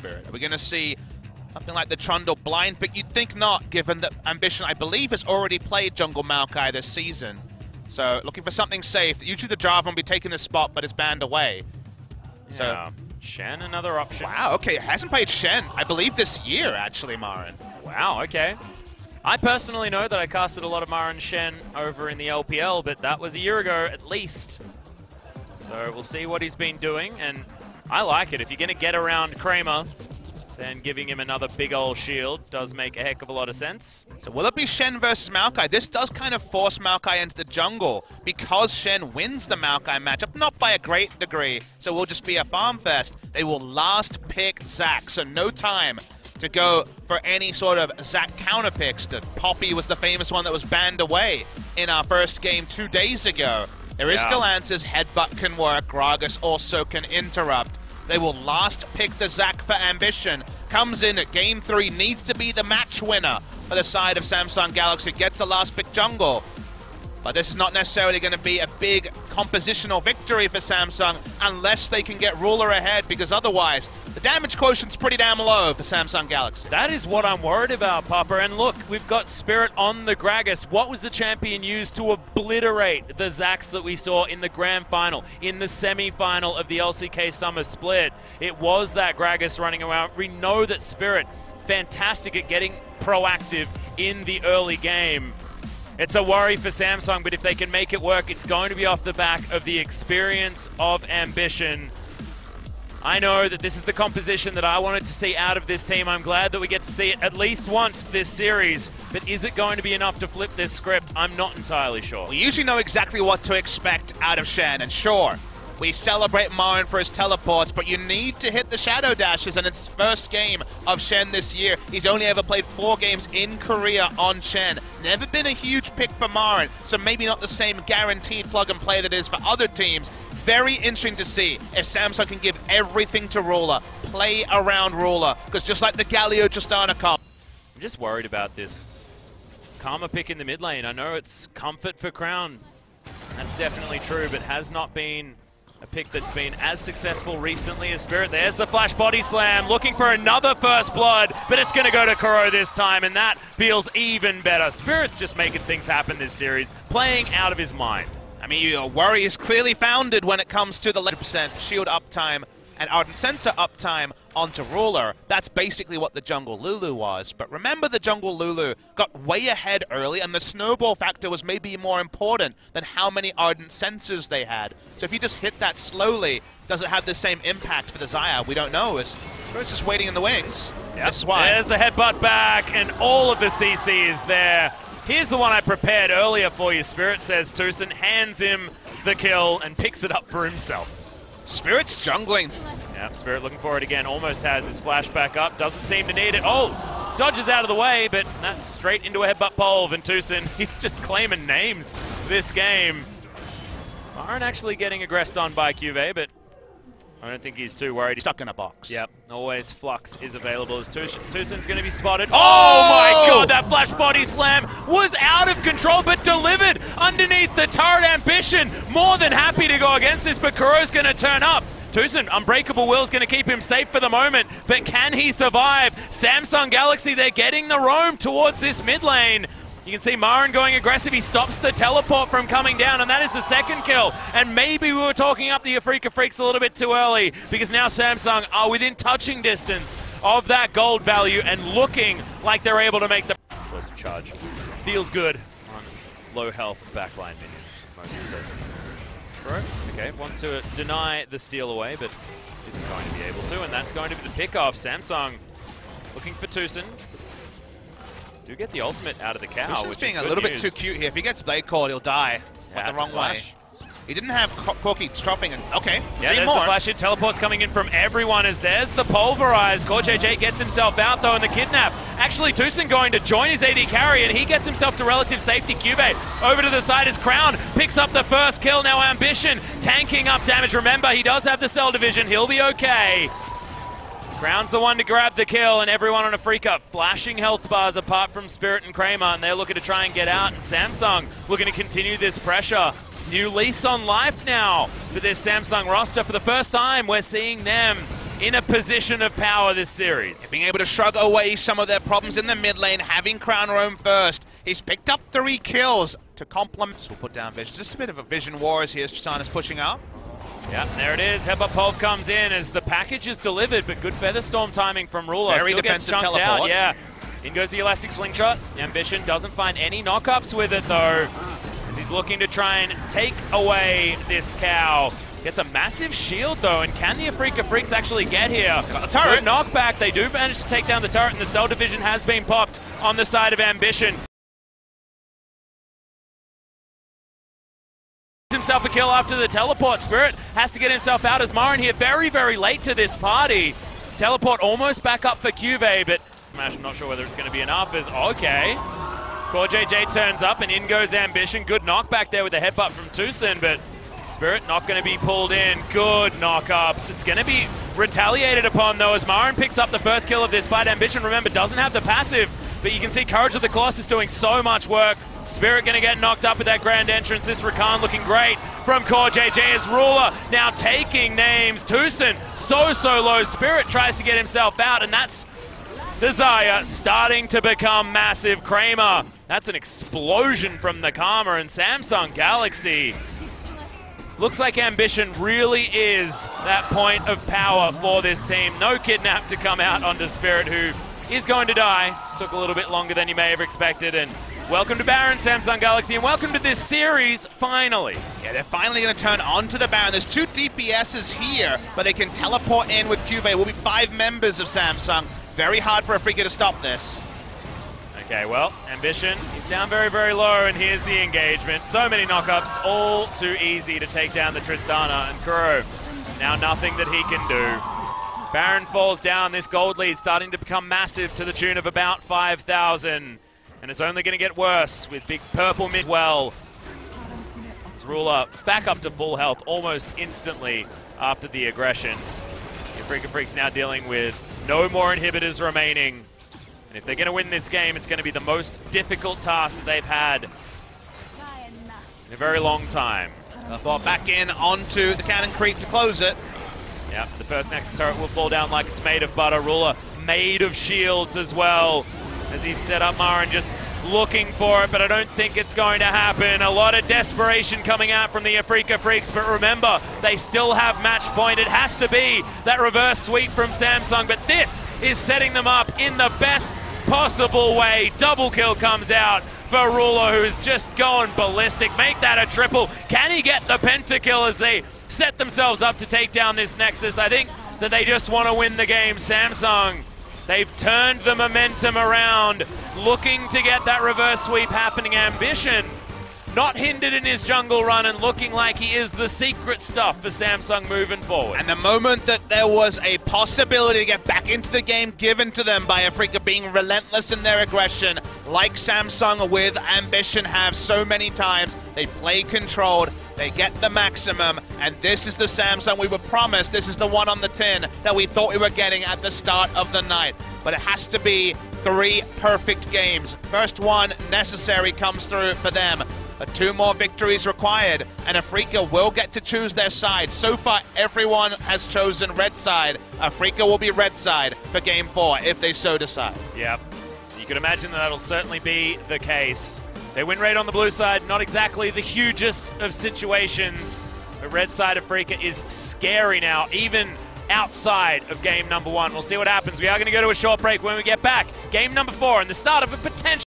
Spirit? Are we going to see something like the Trundle blind pick? You'd think not, given that Ambition, I believe, has already played Jungle Maokai this season. So looking for something safe. Usually the Jarvan will be taking the spot, but it's banned away. Yeah. So Shen, another option. Wow, okay, hasn't played Shen, I believe, this year, actually, Marin. Wow, okay. I personally know that I casted a lot of Marin Shen over in the LPL, but that was a year ago at least. So we'll see what he's been doing, and I like it. If you're going to get around Kramer, then giving him another big old shield does make a heck of a lot of sense. So will it be Shen versus Maokai? This does kind of force Maokai into the jungle because Shen wins the Maokai matchup, not by a great degree, so it will just be a farm fest. They will last pick Zac, so no time to go for any sort of Zac counter picks. The Poppy was the famous one that was banned away in our first game 2 days ago. There is still answers. Headbutt can work. Gragas also can interrupt. They will last pick the Zac for Ambition. Comes in at game 3, needs to be the match winner for the side of Samsung Galaxy. Gets the last pick jungle. But this is not necessarily going to be a big compositional victory for Samsung unless they can get Ruler ahead, because otherwise the damage quotient's pretty damn low for Samsung Galaxy. That is what I'm worried about, Papa. And look, we've got Spirit on the Gragas. What was the champion used to obliterate the Zacs that we saw in the grand final, in the semi-final of the LCK Summer Split? It was that Gragas running around. We know that Spirit, fantastic at getting proactive in the early game. It's a worry for Samsung, but if they can make it work, it's going to be off the back of the experience of Ambition. I know that this is the composition that I wanted to see out of this team. I'm glad that we get to see it at least once this series, but is it going to be enough to flip this script? I'm not entirely sure. We usually know exactly what to expect out of Shen, and sure, we celebrate Marin for his teleports, but you need to hit the Shadow Dashes, and it's his first game of Shen this year. He's only ever played 4 games in Korea on Shen. Never been a huge pick for Marin, so maybe not the same guaranteed plug and play that is for other teams. Very interesting to see if Samsung can give everything to Ruler, play around Ruler, because just like the Galio Tristana comp. I'm just worried about this Karma pick in the mid lane. I know it's comfort for Crown. That's definitely true, but has not been a pick that's been as successful recently as Spirit. There's the flash body slam, looking for another first blood, but it's going to go to Kuro this time, and that feels even better. Spirit's just making things happen this series, playing out of his mind. I mean, your worry is clearly founded when it comes to the 100% shield uptime and Ardent Sensor uptime onto Ruler. That's basically what the Jungle Lulu was. But remember, the Jungle Lulu got way ahead early, and the snowball factor was maybe more important than how many Ardent Sensors they had. So if you just hit that slowly, does it have the same impact for the Xayah? We don't know. It's just waiting in the wings. Yep. That's why. There's the headbutt back, and all of the CC is there. Here's the one I prepared earlier for you, Spirit, says Tucson, hands him the kill and picks it up for himself. Spirit's jungling. Yep, Spirit looking for it again, almost has his flashback up, doesn't seem to need it. Oh, dodges out of the way, but that's straight into a headbutt pole, and Tucson, he's just claiming names this game. Marin actually getting aggressed on by QV, but I don't think he's too worried. Stuck in a box. Yep, always Flux is available as Tucson's going to be spotted. Oh my god, that flash body slam was out of control, but delivered underneath the turret. Ambition more than happy to go against this, but Kuro's going to turn up. Tucson, Unbreakable Will's going to keep him safe for the moment, but can he survive? Samsung Galaxy, they're getting the roam towards this mid lane. You can see Marin going aggressive. He stops the teleport from coming down, and that is the second kill. And maybe we were talking up the Afrika Freaks a little bit too early, because now Samsung are within touching distance of that gold value and looking like they're able to make the explosive charge. Feels good on low health backline minions, most certainly. Okay, wants to deny the steal away, but isn't going to be able to, and that's going to be the pickoff. Samsung looking for Tucson. Do get the ultimate out of the cow, Tucson's which being is a little good bit news. too cute here. If he gets Blade Called, he'll die. Yeah, the wrong way. He didn't have Corki dropping, and okay, Yeah, see there's more. the flash hit. Teleport's coming in from everyone as there's the Pulverize. CoreJJ gets himself out, though, in the kidnap. Actually, Tucson going to join his AD carry, and he gets himself to relative safety. Cube over to the side as Crown picks up the first kill. Now Ambition tanking up damage. Remember, he does have the cell division. He'll be okay. Crown's the one to grab the kill, and everyone on a Afrika flashing health bars apart from Spirit and Kramer, and they're looking to try and get out, and Samsung looking to continue this pressure. New lease on life now for this Samsung roster. For the first time, we're seeing them in a position of power this series. Being able to shrug away some of their problems in the mid lane, having Crown roam first. He's picked up 3 kills to complement. So we'll put down Vision. Just a bit of a Vision war as he is. Tristana's pushing up. Yeah, there it is. Headbutt Pulve comes in as the package is delivered, but good Featherstorm timing from Ruler. Very Still defensive gets chunked teleport. out, yeah. In goes the Elastic Slingshot. Ambition doesn't find any knockups with it, though, as he's looking to try and take away this cow. Gets a massive shield, though, and can the Afrika Freaks actually get here? Got the turret. Good knockback. They do manage to take down the turret, and the Cell Division has been popped on the side of Ambition. Himself a kill after the teleport. Spirit has to get himself out as Marin here very, very late to this party. Teleport almost back up for Cuvée, but I'm not sure whether it's going to be enough. As okay, CoreJJ turns up and in goes Ambition. Good knockback there with the headbutt from Tucson, but Spirit not going to be pulled in. Good knockups. It's going to be retaliated upon though as Marin picks up the first kill of this fight. Ambition, remember, doesn't have the passive, but you can see Courage of the Colossus doing so much work. Spirit going to get knocked up with that grand entrance. This Rakan looking great from CoreJJ as Ruler now taking names. Tucson so low. Spirit tries to get himself out, and that's Desire starting to become massive. Kramer, that's an explosion from the Karma, and Samsung Galaxy. Looks like Ambition really is that point of power for this team. No kidnap to come out onto Spirit, who is going to die. Just took a little bit longer than you may have expected, and welcome to Baron, Samsung Galaxy, and welcome to this series, finally. Yeah, they're finally going to turn onto the Baron. There's 2 DPSs here, but they can teleport in with Cuvée. Will be 5 members of Samsung. Very hard for Afrika to stop this. Okay, well, Ambition, he's down very low, and here's the engagement. So many knockups, all too easy to take down the Tristana, and Kuro, now nothing that he can do. Baron falls down. This gold lead starting to become massive to the tune of about 5,000. And it's only going to get worse with big purple mid well. It's Ruler back up to full health almost instantly after the aggression. The Afrika Freaks now dealing with no more inhibitors remaining. And if they're going to win this game, it's going to be the most difficult task that they've had in a very long time. Brought back in onto the Cannon Creep to close it. Yep, the first Nexus turret will fall down like it's made of butter. Ruler made of shields as well, as he's set up Marin, just looking for it, but I don't think it's going to happen. A lot of desperation coming out from the Afrika Freaks, but remember, they still have match point. It has to be that reverse sweep from Samsung, but this is setting them up in the best possible way. Double kill comes out for Ruler, who is just going ballistic. Make that a triple. Can he get the pentakill as they set themselves up to take down this Nexus? I think that they just want to win the game. Samsung, they've turned the momentum around, looking to get that reverse sweep happening. Ambition not hindered in his jungle run and looking like he is the secret stuff for Samsung moving forward. And the moment that there was a possibility to get back into the game given to them by Afrika being relentless in their aggression, like Samsung with Ambition have so many times, they play controlled, they get the maximum, and this is the Samsung we were promised. This is the one on the tin that we thought we were getting at the start of the night. But it has to be 3 perfect games. First one necessary comes through for them. 2 more victories required, and Afrika will get to choose their side. So far, everyone has chosen red side. Afrika will be red side for Game 4 if they so decide. Yep, you could imagine that that'll certainly be the case. They win rate on the blue side, not exactly the hugest of situations, but red side Afrika is scary now, even outside of game number 1. We'll see what happens. We are going to go to a short break. When we get back, game number 4 and the start of a potential